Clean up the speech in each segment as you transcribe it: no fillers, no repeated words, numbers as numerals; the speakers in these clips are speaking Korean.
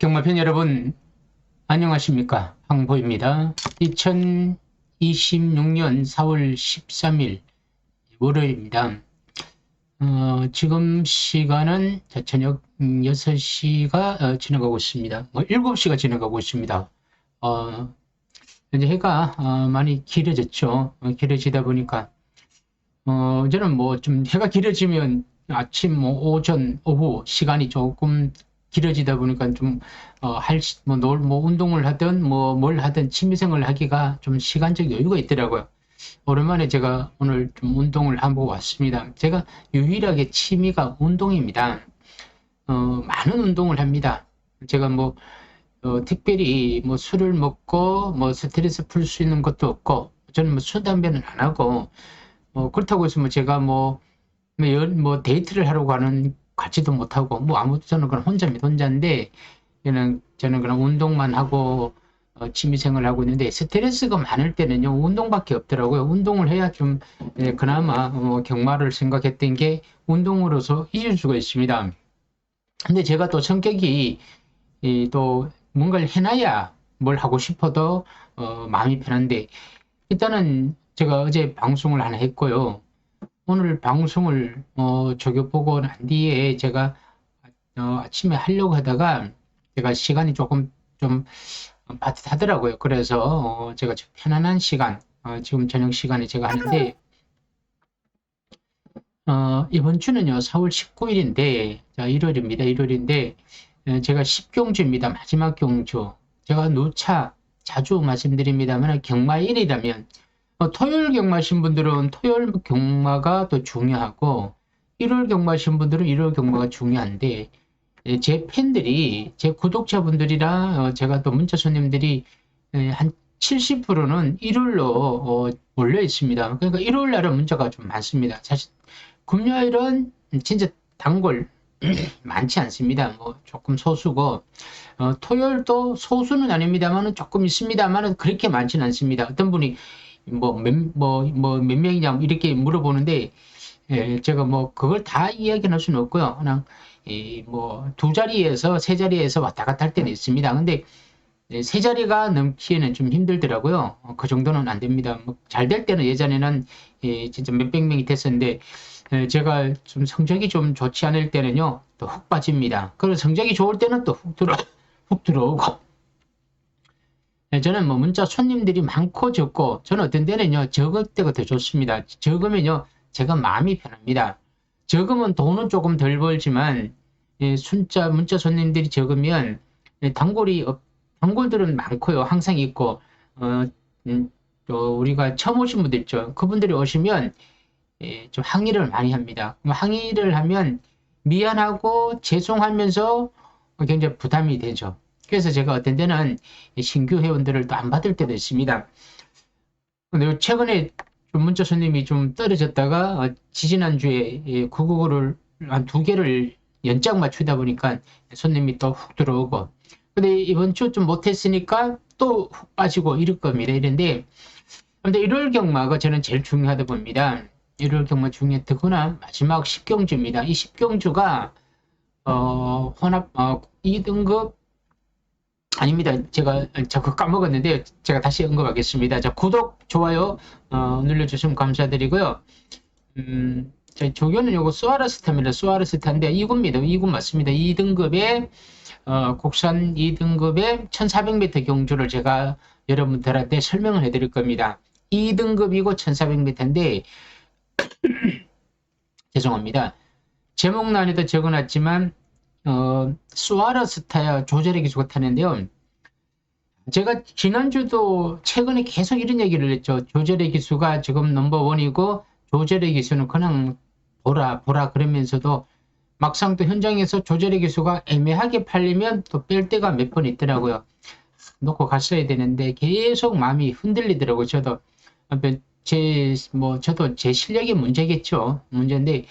경마팬 여러분, 안녕하십니까? 황보입니다. 2026년 4월 13일 월요일입니다. 지금 시간은 저녁 6시가 지나가고 있습니다. 7시가 지나가고 있습니다. 이제 해가 많이 길어졌죠. 길어지다 보니까 저는 뭐 좀 해가 길어지면 아침, 오전, 오후 시간이 조금 길어지다 보니까 좀 운동을 하든 뭘 하든 취미생활을 하기가 좀 시간적 여유가 있더라고요. 오랜만에 제가 오늘 좀 운동을 하고 왔습니다. 제가 유일하게 취미가 운동입니다. 많은 운동을 합니다. 제가 특별히 술을 먹고 스트레스 풀 수 있는 것도 없고, 저는 술, 담배는 안 하고, 그렇다고 해서 제가 데이트를 하러 가지도 못하고, 저는 그냥 혼자입니다. 혼자인데, 저는 그냥 운동만 하고, 취미생활을 하고 있는데, 스트레스가 많을 때는요, 운동밖에 없더라고요. 운동을 해야 좀, 그나마, 경마를 생각했던 게 운동으로서 잊을 수가 있습니다. 근데 제가 또 성격이, 또 뭔가를 해놔야 뭘 하고 싶어도, 마음이 편한데, 일단은 제가 어제 방송을 하나 했고요. 오늘 방송을 저기 보고 난 뒤에 제가 아침에 하려고 하다가 제가 시간이 조금 좀 빠듯하더라고요. 그래서 제가 좀 편안한 시간, 지금 저녁 시간에 제가 하는데, 이번 주는요 4월 19일인데, 자, 1월입니다. 1월인데 제가 10경주입니다. 마지막 경주. 제가 누차 자주 말씀드립니다만, 경마일이라면 토요일 경마신 분들은 토요일 경마가 더 중요하고, 1월 경마신 분들은 1월 경마가 중요한데, 제 팬들이, 제 구독자분들이라 제가 또 문자 손님들이 한 70%는 1월로 몰려 있습니다. 그러니까 1월 날은 문자가 좀 많습니다. 사실 금요일은 진짜 단골 많지 않습니다. 조금 소수고, 토요일도 소수는 아닙니다만은 조금 있습니다만은 그렇게 많지는 않습니다. 어떤 분이 몇 명이냐 이렇게 물어보는데, 제가 그걸 다 이야기할 수는 없고요. 그냥 두 자리에서 세 자리에서 왔다 갔다 할 때는 있습니다. 근데 세 자리가 넘기에는 좀 힘들더라고요. 그 정도는 안 됩니다. 잘 될 때는 예전에는 진짜 몇백 명이 됐었는데, 제가 좀 성적이 좀 좋지 않을 때는요 또 훅 빠집니다. 그리고 성적이 좋을 때는 또 훅 들어오고. 저는 문자 손님들이 많고 적고, 저는 어떤 때는요 적을 때가 더 좋습니다. 적으면요 제가 마음이 편합니다. 적으면 돈은 조금 덜 벌지만, 문자 손님들이 적으면 단골들은 많고요. 항상 있고, 또 우리가 처음 오신 분들 있죠. 그분들이 오시면 좀 항의를 많이 합니다. 항의를 하면 미안하고 죄송하면서 굉장히 부담이 되죠. 그래서 제가 어떤 때는 신규 회원들을 또 안 받을 때도 있습니다. 근데 최근에 좀 문자 손님이 좀 떨어졌다가 지지난주에 999를 한 2개를 연장 맞추다 보니까 손님이 또 훅 들어오고, 근데 이번 주 좀 못했으니까 또 훅 빠지고 이럴 겁니다. 이런데, 근데 1월 경마가 저는 제일 중요하다 봅니다. 1월 경마 중에 특히나 마지막 10경주입니다. 이 10경주가 혼합 2등급 아닙니다. 제가 그거 까먹었는데 제가 다시 언급하겠습니다. 자, 구독, 좋아요 눌러주시면 감사드리고요. 저희 조교는 요거 수아르스타입니다. 수아르스타인데 2구입니다. 2구 맞습니다. 2등급의 국산 2등급의 1400m 경주를 제가 여러분들한테 설명을 해드릴 겁니다. 2등급이고 1400m인데 죄송합니다. 제목란에도 적어놨지만 수아르스타야 조절의 기수가 타는데요. 제가 지난주도 최근에 계속 이런 얘기를 했죠. 조절의 기수가 지금 넘버원이고, 조절의 기수는 그냥 보라 그러면서도 막상 또 현장에서 조절의 기수가 애매하게 팔리면 또 뺄 때가 몇 번 있더라고요. 놓고 갔어야 되는데 계속 마음이 흔들리더라고요. 저도 저도 제 실력의 문제겠죠. 문제인데,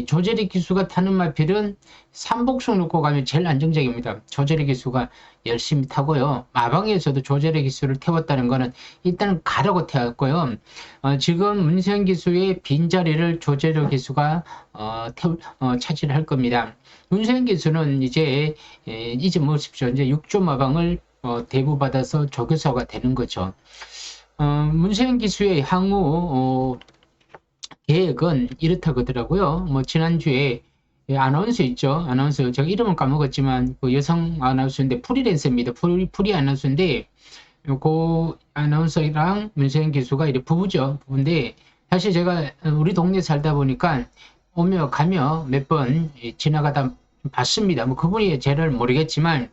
조재리 기수가 타는 마필은 삼복승 놓고 가면 제일 안정적입니다. 조재리 기수가 열심히 타고요. 마방에서도 조재리 기수를 태웠다는 거는 일단 가라고 태웠고요. 지금 문세영 기수의 빈자리를 조재리 기수가 차지를 할 겁니다. 문세영 기수는 이제 잊어보십시오. 이제 6조 마방을 대부받아서 조교사가 되는 거죠. 문세영 기수의 향후 계획은 이렇다고 하더라고요. 지난주에 아나운서 있죠. 아나운서 제가 이름은 까먹었지만 그 여성 아나운서인데 프리랜서입니다. 프리 아나운서인데 그 아나운서랑 문세영 기수가 이제 부부죠. 부부인데 사실 제가 우리 동네에 살다 보니까 오며 가며 몇 번 지나가다 봤습니다. 그분이 죄를 모르겠지만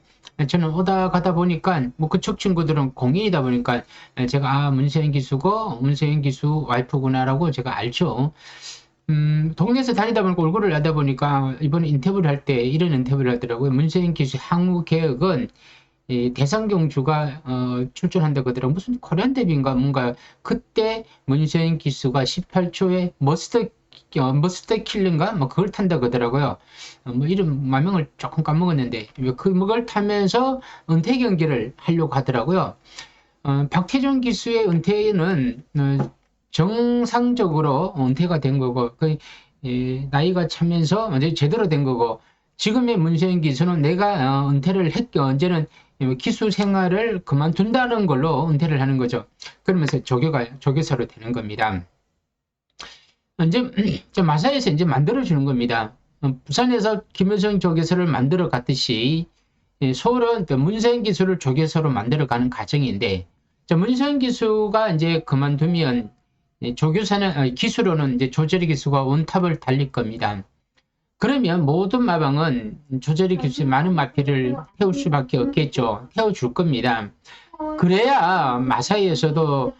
저는 오다 가다 보니까 그쪽 친구들은 공인이다 보니까 제가 문세영 기수고 문세영 기수 와이프구나라고 제가 알죠. 동네에서 다니다 보니까 얼굴을 하다 보니까 이번에 인터뷰를 할 때 이런 인터뷰를 하더라고요. 문세영 기수 향후 계획은 대상경주가 출전한다고 하더라고요. 무슨 코리안 데뷔인가 뭔가 그때 문세영 기수가 18초에 머스터 킬링가 그걸 탄다고 하더라고요. 이름 마명을 조금 까먹었는데 그걸 타면서 은퇴 경기를 하려고 하더라고요. 박태종 기수의 은퇴는 정상적으로 은퇴가 된 거고 나이가 차면서 이제 제대로 된 거고 지금의 문세영 기수는 내가 은퇴를 언제는 기수 생활을 그만둔다는 걸로 은퇴를 하는 거죠. 그러면서 조교사로 되는 겁니다. 이제 마사에서 이제 만들어주는 겁니다. 부산에서 김효성 조교사를 만들어 갔듯이 서울은 문세영 기수를 조교사로 만들어 가는 과정인데 문세영 기수가 이제 그만두면 조교사는 기수로는 이제 조재리 기수가 원탑을 달릴 겁니다. 그러면 모든 마방은 조재리 기수의 많은 마필을 태울 수밖에 없겠죠. 태워줄 겁니다. 그래야 마사이에서도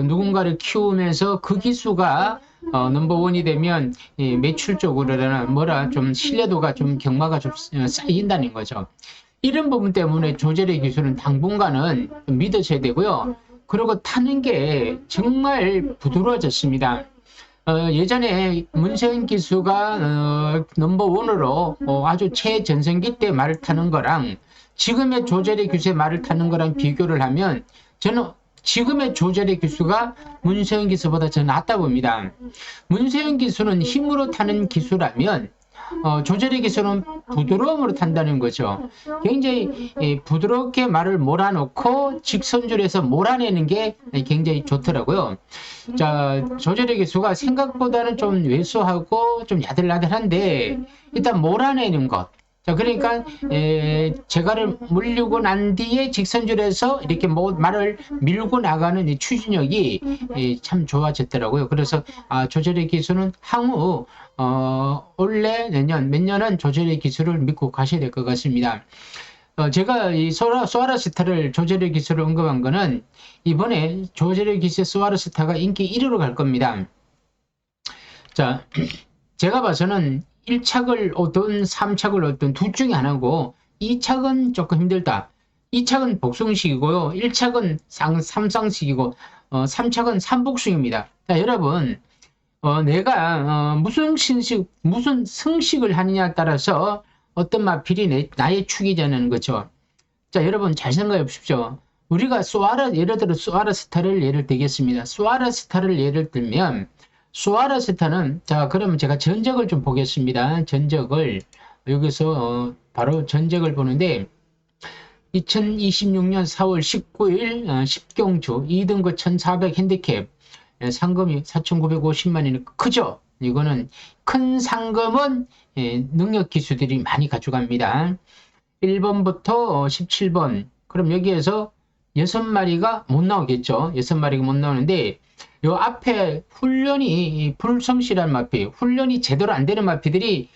누군가를 키우면서 그 기수가 넘버원이 되면 매출적으로나 좀 신뢰도가 좀 경마가 좀 쌓인다는 거죠. 이런 부분 때문에 조재리 기수는 당분간은 믿으셔야 되고요. 그리고 타는 게 정말 부드러워졌습니다. 예전에 문세영 기수가 넘버원으로 아주 최전성기 때 말을 타는 거랑 지금의 조재리 기수의 말을 타는 거랑 비교를 하면 저는 지금의 조재리 기수가 문세영 기수보다 더 낫다 봅니다. 문세영 기수는 힘으로 타는 기수라면 조재리 기수는 부드러움으로 탄다는 거죠. 굉장히 부드럽게 말을 몰아놓고 직선줄에서 몰아내는 게 굉장히 좋더라고요. 자, 조재리 기수가 생각보다는 좀 왜소하고 좀 야들야들한데 일단 몰아내는 것. 자, 그러니까 제가를 물리고 난 뒤에 직선줄에서 이렇게 말을 밀고 나가는 이 추진력이 참 좋아졌더라고요. 그래서 조재리 기수는 향후 올해 내년 몇 년은 조재리 기수를 믿고 가셔야 될 것 같습니다. 제가 이 소아라스타를 조재리 기수를 언급한 거는 이번에 조재리 기수의 소아라스타가 인기 1위로 갈 겁니다. 자, 제가 봐서는 1착을 얻든 3착을 얻든 둘 중에 하나고 2착은 조금 힘들다. 2착은 복숭식이고요. 1착은 삼상식이고 3착은 삼복숭입니다. 자, 여러분 내가 무슨 승식을 하느냐에 따라서 어떤 마필이 나의 축이 되는 거죠. 자, 여러분 잘 생각해 보십시오. 우리가 예를 들어 소아라스타를 예를 들겠습니다. 소아라스타를 예를 들면 소아라스타는 자, 그러면 제가 전적을 좀 보겠습니다. 전적을 여기서 바로 전적을 보는데 2026년 4월 19일 10경주 2등급 1400 핸디캡 상금이 4,950만원이 크죠. 이거는 큰 상금은 능력 기수들이 많이 가져갑니다. 1번부터 17번. 그럼 여기에서 6마리가 못 나오겠죠. 6마리가 못 나오는데 요 앞에 훈련이 불성실한 마피, 훈련이 제대로 안 되는 마피들이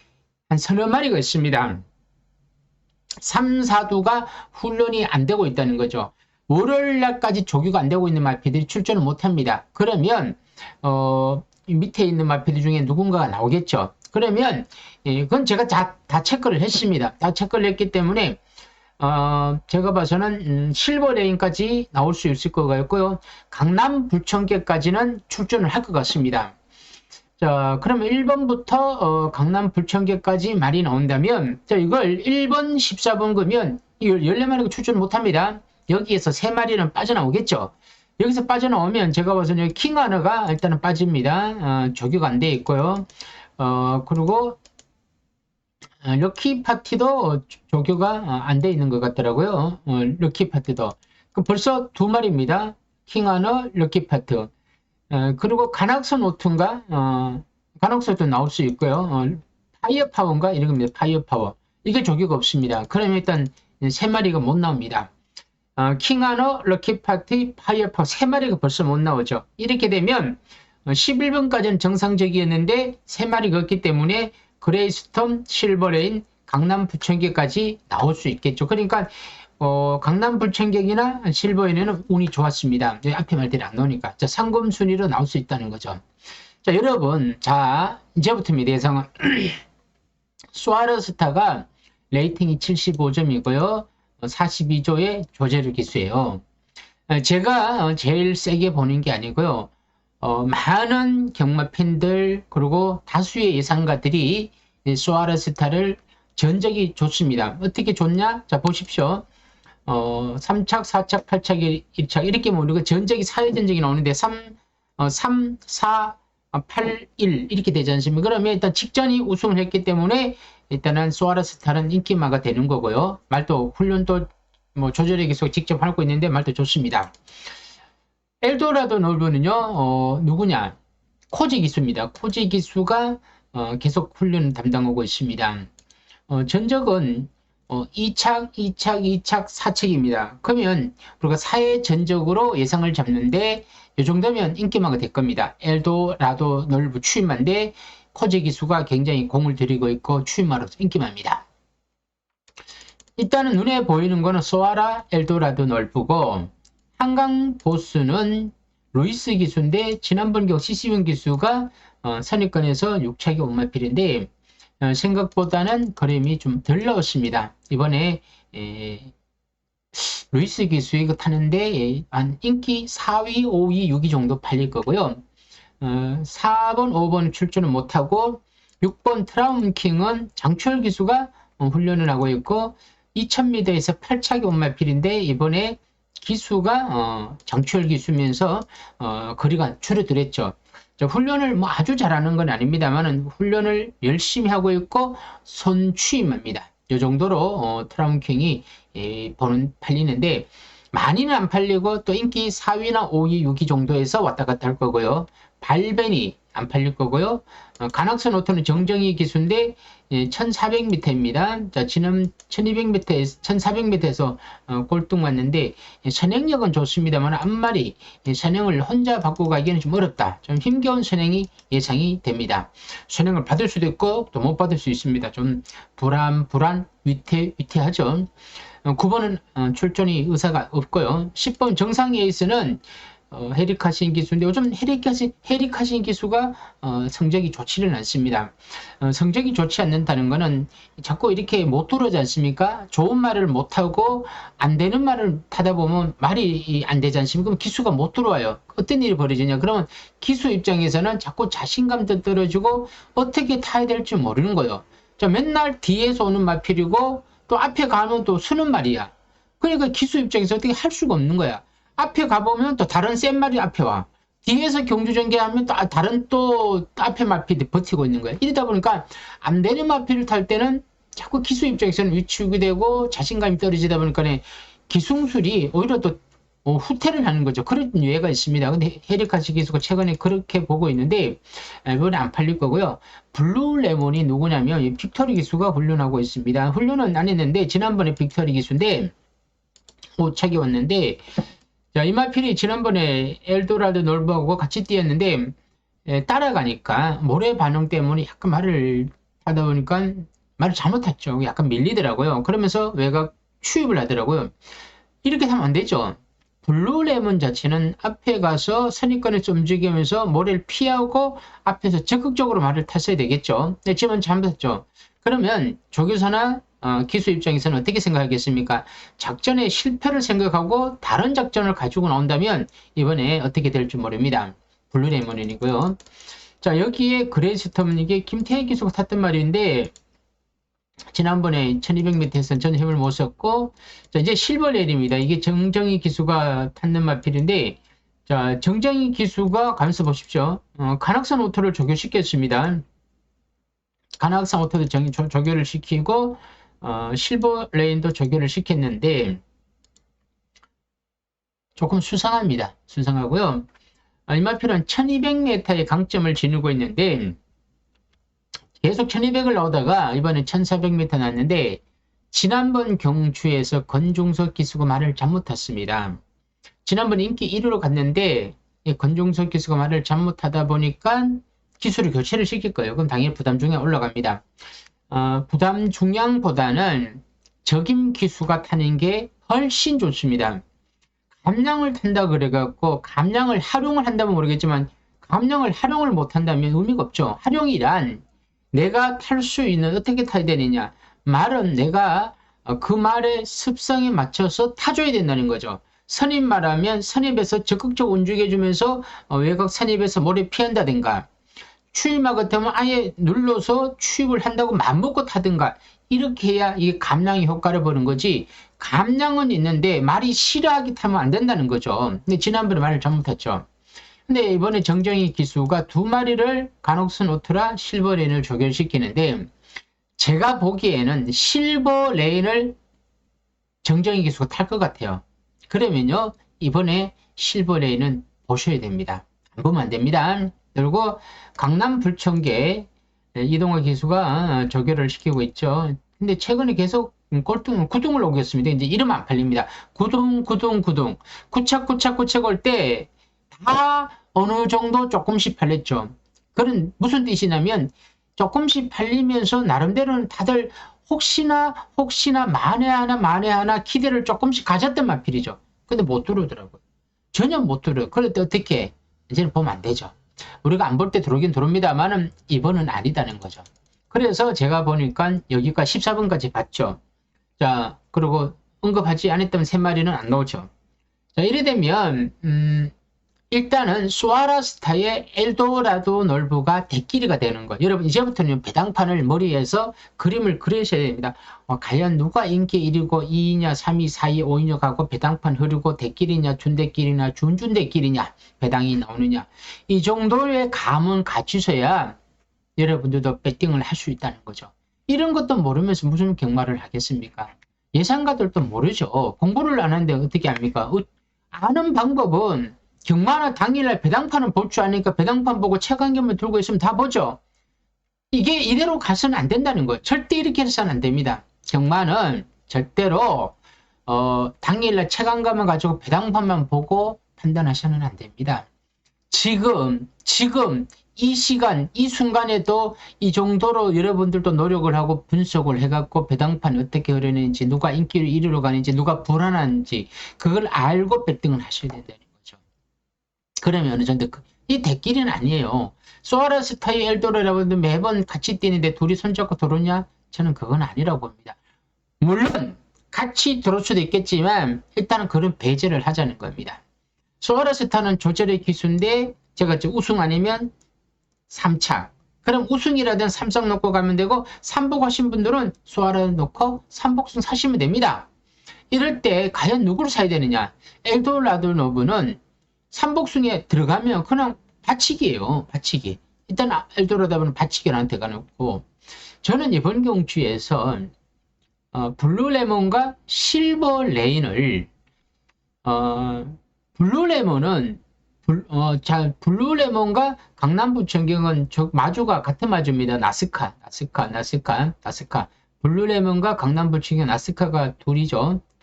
한 30마리가 있습니다. 3, 4두가 훈련이 안 되고 있다는 거죠. 월요일날까지 조교가 안 되고 있는 마피들이 출전을 못 합니다. 그러면 밑에 있는 마피들 중에 누군가가 나오겠죠. 그러면 그건 제가 다 체크를 했습니다. 다 체크를 했기 때문에 제가 봐서는 실버레인까지 나올 수 있을 것 같고요. 강남 불청계까지는 출전을 할 것 같습니다. 자, 그러면 1번부터 강남 불청계까지 말이 나온다면, 자, 이걸 1번 14번 그면 이걸 14마리가 출전 못합니다. 여기에서 3마리는 빠져나오겠죠. 여기서 빠져나오면 제가 봐서는 여기 킹하너가 일단은 빠집니다. 조교가 안 돼 있고요. 그리고 럭키 파티도 조교가 안 돼 있는 것 같더라고요. 럭키 파티도. 벌써 2마리입니다. 킹하너, 럭키 파트. 그리고 간악선 오튼가, 간악선 오튼 나올 수 있고요. 파이어 파워인가? 이런 겁니다. 파이어 파워. 이게 조교가 없습니다. 그러면 일단 3마리가 못 나옵니다. 킹하너, 럭키 파티, 파이어 파워 3마리가 벌써 못 나오죠. 이렇게 되면 11번까지는 정상적이었는데 3마리가 없기 때문에 그레이스톤, 실버레인, 강남 부천계까지 나올 수 있겠죠. 그러니까 강남 불청객이나 실버에는 운이 좋았습니다. 앞에 말들이 안 나오니까. 자, 상금 순위로 나올 수 있다는 거죠. 자, 여러분. 자, 이제부터입니다. 예상은. 수아르스타가 레이팅이 75점이고요. 42조의 조제를 기수예요. 제가 제일 세게 보는 게 아니고요. 많은 경마 팬들, 그리고 다수의 예상가들이 수아르스타를 전적이 좋습니다. 어떻게 좋냐? 자, 보십시오. 3착, 4착, 8착, 1착 이렇게 모르고 전적이 사회 전적이 나오는데 3, 4, 8, 1 이렇게 되지 않습니까? 그러면 일단 직전이 우승을 했기 때문에 일단은 수아레스타는 인기마가 되는 거고요. 말도 훈련도 뭐 조절의 기술 직접 하고 있는데 말도 좋습니다. 엘도라도 놀부는요, 누구냐? 코지 기수입니다. 코지 기수가 계속 훈련을 담당하고 있습니다. 전적은 2착, 2착, 2착, 4착입니다. 그러면 우리가 4회 전적으로 예상을 잡는데 이 정도면 인기마가 될 겁니다. 엘도라도 놀부 추임마인데 코지 기수가 굉장히 공을 들이고 있고 추임마로서 인기마입니다. 일단은 눈에 보이는 거는 소아라, 엘도라도 놀부고 한강 보스는 루이스 기수인데 지난번 경 CC병 기수가 선입권에서 6착이 온마필인데 생각보다는 그림이 좀 덜 나왔습니다. 이번에 루이스 기수 이거 타는데 한 인기 4위, 5위, 6위 정도 팔릴 거고요. 4번, 5번 출전은 못하고 6번 트라운킹은 장철 기수가 훈련을 하고 있고 2000m에서 8착이 온마필인데 이번에 기수가 장철 기수면서 거리가 줄어들었죠. 훈련을 뭐 아주 잘하는 건 아닙니다만 훈련을 열심히 하고 있고 손취임합니다. 이 정도로 트라운킹이 팔리는데 많이는 안 팔리고 또 인기 4위나 5위, 6위 정도에서 왔다 갔다 할 거고요. 발벤이 안 팔릴 거고요. 간악선 오토는 정정희 기수인데 1400m입니다. 자, 지금 1200m에서 1400m에서 꼴등 왔는데 선행력은 좋습니다만 앞마리 선행을 혼자 받고 가기에는 좀 어렵다. 좀 힘겨운 선행이 예상이 됩니다. 선행을 받을 수도 있고 또 못 받을 수 있습니다. 좀 불안, 위태하죠. 9번은 출전이 의사가 없고요. 10번 정상 에이스는 헤리카신 기수인데 요즘 헤리카신 기수가 성적이 좋지는 않습니다. 성적이 좋지 않는다는 거는 자꾸 이렇게 못 들어오지 않습니까? 좋은 말을 못하고 안 되는 말을 타다 보면 말이 안 되지 않습니까? 그럼 기수가 못 들어와요. 어떤 일이 벌어지냐? 그러면 기수 입장에서는 자꾸 자신감도 떨어지고 어떻게 타야 될지 모르는 거예요. 자, 맨날 뒤에서 오는 마필이고 또 앞에 가면 또 서는 말이야. 그러니까 기수 입장에서 어떻게 할 수가 없는 거야. 앞에 가보면 또 다른 센 말이 앞에 와. 뒤에서 경주 전개하면 또 다른 또 앞에 마필이 버티고 있는 거야. 이러다 보니까 안 되는 마필을 탈 때는 자꾸 기수 입장에서는 위축이 되고 자신감이 떨어지다 보니까 기승술이 오히려 또 후퇴를 하는 거죠. 그런 예가 있습니다. 근데 헤리카시 기수가 최근에 그렇게 보고 있는데 이번에 안 팔릴 거고요. 블루레몬이 누구냐면 빅토리 기수가 훈련하고 있습니다. 훈련은 안 했는데 지난번에 빅토리 기수인데 5착이 왔는데 자, 이마필이 지난번에 엘도라도 놀부하고 같이 뛰었는데 따라가니까 모래 반응 때문에 약간 말을 하다 보니까 말을 잘못했죠. 약간 밀리더라고요. 그러면서 외곽 추입을 하더라고요. 이렇게 하면 안 되죠. 블루레몬 자체는 앞에 가서 선입권에서 움직이면서 모래를 피하고 앞에서 적극적으로 말을 탔어야 되겠죠. 근데 지금은 잘못했죠. 그러면 조교사나 기수 입장에서는 어떻게 생각하겠습니까? 작전의 실패를 생각하고 다른 작전을 가지고 나온다면 이번에 어떻게 될지 모릅니다. 블루레몬이고요. 자, 여기에 그레이스톰, 이게 김태희 기수가 탔던 말인데 지난번에 1200m에서는 전 힘을 못 썼고, 자, 이제 실버레일입니다. 이게 정정희 기수가 탔는 마필인데, 자, 정정희 기수가 가면서 보십시오. 간악산 오토를 조교시켰습니다. 간악산 오토도 조교를 시키고, 실버레인도 조교를 시켰는데, 조금 수상합니다. 수상하고요. 이 마필은 1200m의 강점을 지니고 있는데, 계속 1200을 나오다가 이번에 1400m 났는데 지난번 경주에서 권중석 기수가 말을 잘못 탔습니다. 지난번 인기 1위로 갔는데 권중석 기수가 말을 잘못하다 보니까 기수를 교체를 시킬 거예요. 그럼 당연히 부담 중에 올라갑니다. 부담 중량보다는 적임 기수가 타는 게 훨씬 좋습니다. 감량을 탄다 그래갖고 감량을 활용을 한다면 모르겠지만 감량을 활용을 못한다면 의미가 없죠. 활용이란 내가 탈 수 있는, 어떻게 타야 되느냐. 말은 내가 그 말의 습성에 맞춰서 타줘야 된다는 거죠. 선입 말하면 선입에서 적극적으로 움직여주면서 외곽 선입에서 모래 피한다든가, 추임말 같으면 아예 눌러서 추입을 한다고 맘먹고 타든가, 이렇게 해야 이게 감량의 효과를 보는 거지. 감량은 있는데 말이 싫어하게 타면 안 된다는 거죠. 근데 지난번에 말을 잘못했죠. 근데 이번에 정정희 기수가 두 마리를 간혹슨 오트라 실버레인을 조결시키는데 제가 보기에는 실버레인을 정정희 기수가 탈 것 같아요. 그러면요 이번에 실버레인은 보셔야 됩니다. 안 보면 안 됩니다. 그리고 강남 불청계 이동화 기수가 조결을 시키고 있죠. 근데 최근에 계속 구둥을 오겠습니다. 이제 이름 안 팔립니다. 구둥 구착 올 때 다 어느 정도 조금씩 팔렸죠. 그런 무슨 뜻이냐면 조금씩 팔리면서 나름대로는 다들 혹시나 만에 하나 기대를 조금씩 가졌던 마필이죠. 근데 못 들어오더라고요. 전혀 못 들어요. 그럴 때 어떻게 이제는 보면 안 되죠. 우리가 안 볼 때 들어오긴 들어옵니다만은 이번은 아니다는 거죠. 그래서 제가 보니까 여기까지 14번까지 봤죠. 자, 그리고 언급하지 않았던 세 마리는 안 나오죠. 자, 이래 되면 일단은 수아라스타의 엘도라도 놀부가 대끼리가 되는 거예요. 여러분 이제부터는 배당판을 머리에서 그림을 그리셔야 됩니다. 과연 누가 인기 1위고 2위냐 3위 4위 5위냐 가고 배당판 흐르고 대끼리냐 준대끼리냐 준대끼리냐 배당이 나오느냐 이 정도의 감은 갖추셔야 여러분들도 배팅을 할 수 있다는 거죠. 이런 것도 모르면서 무슨 경마를 하겠습니까? 예상가들도 모르죠. 공부를 안 하는데 어떻게 합니까? 아는 방법은 경마나 당일날 배당판은 볼 줄 아니까 배당판 보고 체감경을 들고 있으면 다 보죠. 이게 이대로 가서는 안 된다는 거예요. 절대 이렇게 해서는 안 됩니다. 경마는 절대로 당일날 체감감을 가지고 배당판만 보고 판단하셔는 안 됩니다. 지금 이 시간 이 순간에도 이 정도로 여러분들도 노력을 하고 분석을 해갖고 배당판 어떻게 흐르는지 누가 인기를 1위로 가는지 누가 불안한지 그걸 알고 배팅을 하셔야 된다는 거죠. 그러면 어느 정도 이 대끼리는 아니에요. 소아라스타의 엘도라라고 하는데 매번 같이 뛰는데 둘이 손잡고 들어오냐? 저는 그건 아니라고 봅니다. 물론 같이 들어올 수도 있겠지만 일단은 그런 배제를 하자는 겁니다. 소아라스타는 조절의 기수인데 제가 우승 아니면 3차. 그럼 우승이라든 삼성 놓고 가면 되고 삼복 하신 분들은 소아라 놓고 삼복승 사시면 됩니다. 이럴 때 과연 누구를 사야 되느냐? 엘도라도노브는 삼복승에 들어가면 그냥 받치기예요. 받치기. 일단 엘도라도는 받치기한테 가놓고 저는 이번 경주에서 블루레몬과 실버레인을 블루레몬과 강남부천경은 마주가 같은 마주입니다. 나스카. 블루레몬과 강남부천경 나스카가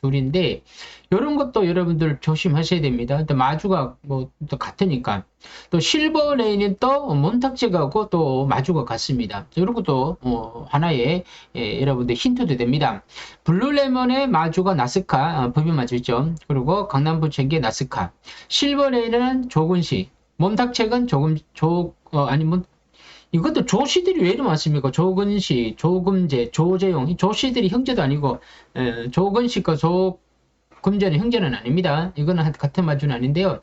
둘인데 이런 것도 여러분들 조심하셔야 됩니다. 또 마주가 또 같으니까. 또 실버레인은 또 몬탁지가고 또 마주가 같습니다. 이런 것도 하나의 여러분들 힌트도 됩니다. 블루레몬의 마주가 나스카 법이 맞죠. 그리고 강남부천계 나스카. 실버레인은 조근시. 몬탁책은 이것도 조씨들이 왜 이리 많습니까? 조근시, 조금재, 조재용. 이 조씨들이 형제도 아니고, 조근시과 조금재는 형제는 아닙니다. 이거는 같은 마주는 아닌데요.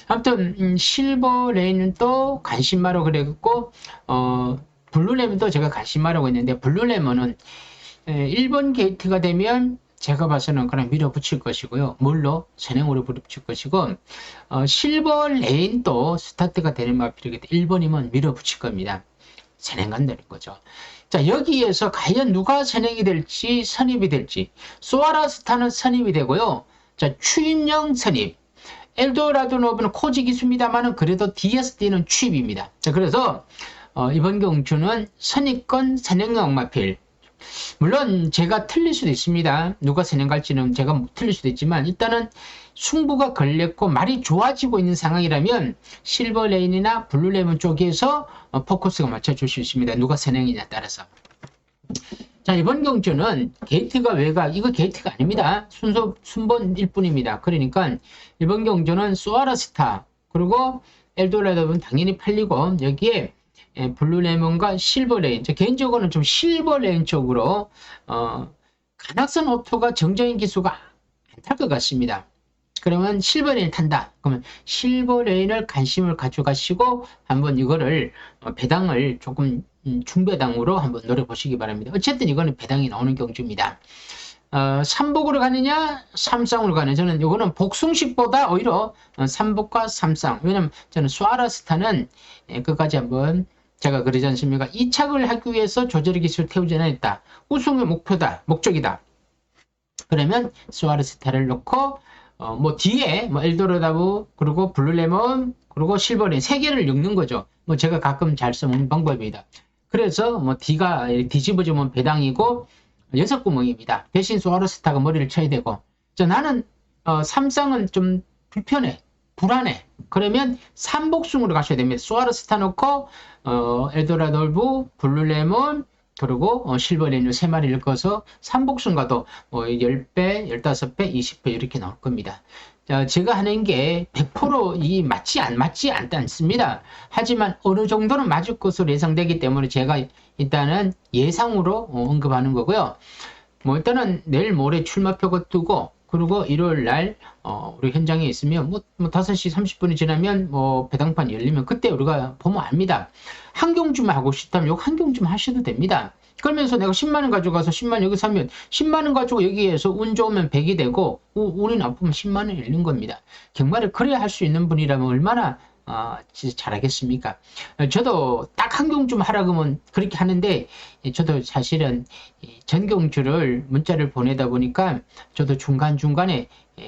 아무튼, 실버레인은 또 간신마로 그래갖고, 블루레몬도 제가 간신마라고 했는데, 블루레몬은 1번 게이트가 되면 제가 봐서는 그냥 밀어붙일 것이고요. 물로 선행으로 밀어붙일 것이고, 실버 레인도 스타트가 되는 마필이기 때문에 1번이면 밀어붙일 겁니다. 선행 간다는 거죠. 자, 여기에서 과연 누가 선행이 될지 선입이 될지. 소아라스타는 선입이 되고요. 자, 추임령 선입. 엘도라도 노브는 코지 기수입니다만은 그래도 DSD는 추입입니다. 자, 그래서 이번 경주는 선입권 선행형 마필. 물론 제가 틀릴 수도 있습니다. 누가 선행 갈지는 제가 틀릴 수도 있지만 일단은 승부가 걸렸고 말이 좋아지고 있는 상황이라면 실버레인이나 블루레몬 쪽에서 포커스가 맞춰줄 수 있습니다. 누가 선행이냐 따라서. 자, 이번 경주는 게이트가 외곽, 이거 게이트가 아닙니다. 순번일 뿐입니다. 그러니까 이번 경주는 소아라스타 그리고 엘도라도는 당연히 팔리고 여기에 블루레몬과 실버레인. 개인적으로는 좀 실버레인 쪽으로 가낙선 오토가 정적인 기수가 안 탈 것 같습니다. 그러면 실버레인 탄다. 그러면 실버레인을 관심을 가져가시고 한번 이거를 배당을 조금 중배당으로 한번 노려보시기 바랍니다. 어쨌든 이거는 배당이 나오는 경주입니다. 3복으로 가느냐 3쌍으로 가느냐. 저는 이거는 복숭식보다 오히려 3복과 3쌍. 왜냐면 저는 수아라스타는 끝까지 한번 제가 그러지 않습니까? 2착을 하기 위해서 조절의 기술을 태우지 않았다. 우승의 목표다. 목적이다. 그러면 수아레스타를 넣고 뭐 뒤에 뭐 엘도라도 그리고 블루레몬 그리고 실버레인 3개를 엮는 거죠. 뭐 제가 가끔 잘 써먹는 방법입니다. 그래서 뭐 D가 뒤집어지면 배당이고 6구멍입니다. 대신 수아레스타가 머리를 쳐야 되고 나는 3쌍은 좀 불편해. 불안해. 그러면 3복숭으로 가셔야 됩니다. 수아레스타 넣고 엘도라돌브, 블루레몬, 그리고 실버레인을 3마리를 꺼서 3복숭 가도 10배, 15배, 20배 이렇게 나올 겁니다. 자, 제가 하는 게 100% 맞지 않습니다. 하지만 어느 정도는 맞을 것으로 예상되기 때문에 제가 일단은 예상으로 언급하는 거고요. 뭐 일단은 내일 모레 출마표가 뜨고 그리고 일요일 날 우리 현장에 있으면 뭐 5시 30분이 지나면 뭐 배당판 열리면 그때 우리가 보면 압니다. 한 경주만 하고 싶다면 요거 한 경주만 하셔도 됩니다. 그러면서 내가 10만원 가져가서 10만원 여기 사면 10만원 가지고 여기에서 운 좋으면 100이 되고 운이 나쁘면 10만원 열린 겁니다. 경마를 그래야 할 수 있는 분이라면 얼마나 진짜 잘하겠습니까? 저도 딱 한 경주만 하라 그러면 그렇게 하는데 저도 사실은 전경주를 문자를 보내다 보니까 저도 중간중간에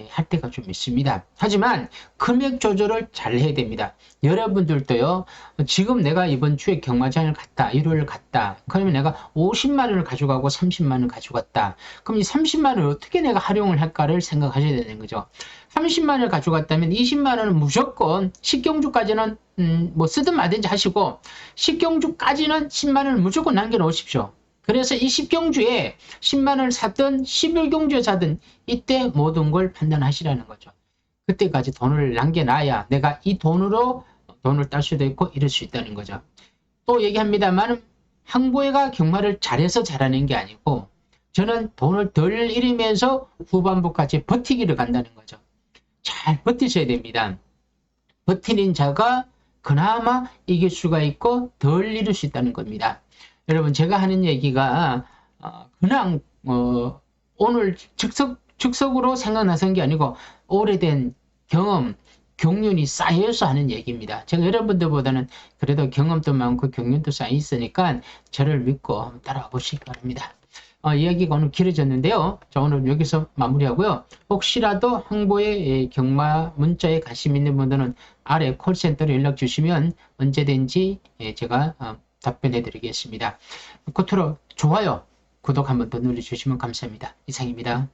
할 때가 좀 있습니다. 하지만 금액 조절을 잘 해야 됩니다. 여러분들도요. 지금 내가 이번 주에 경마장을 갔다. 일요일 갔다. 그러면 내가 50만원을 가져가고 30만원 가져갔다. 그럼 이 30만원을 어떻게 내가 활용을 할까를 생각하셔야 되는 거죠. 30만원을 가져갔다면 20만원은 무조건 식경주까지는 뭐 쓰든 말든지 하시고 식경주까지는 10만원을 무조건 남겨놓으십시오. 그래서 이 10경주에 10만원을 사든 11경주에 사든 이때 모든 걸 판단하시라는 거죠. 그때까지 돈을 남겨놔야 내가 이 돈으로 돈을 딸 수도 있고 이럴 수 있다는 거죠. 또 얘기합니다만 항보회가 경마를 잘해서 잘하는 게 아니고 저는 돈을 덜 잃으면서 후반부까지 버티기를 간다는 거죠. 잘 버티셔야 됩니다. 버티는 자가 그나마 이길 수가 있고 덜 잃을 수 있다는 겁니다. 여러분 제가 하는 얘기가 그냥 오늘 즉석으로 생각나선 게 아니고 오래된 경험, 경륜이 쌓여서 하는 얘기입니다. 제가 여러분들보다는 그래도 경험도 많고 경륜도 쌓여 있으니까 저를 믿고 따라와 보시기 바랍니다. 이야기가 오늘 길어졌는데요. 자, 오늘 여기서 마무리하고요. 혹시라도 항보의 경마 문자에 관심 있는 분들은 아래 콜센터로 연락 주시면 언제든지 제가 답변해 드리겠습니다. 끝으로 좋아요, 구독 한번 더 눌러주시면 감사합니다. 이상입니다.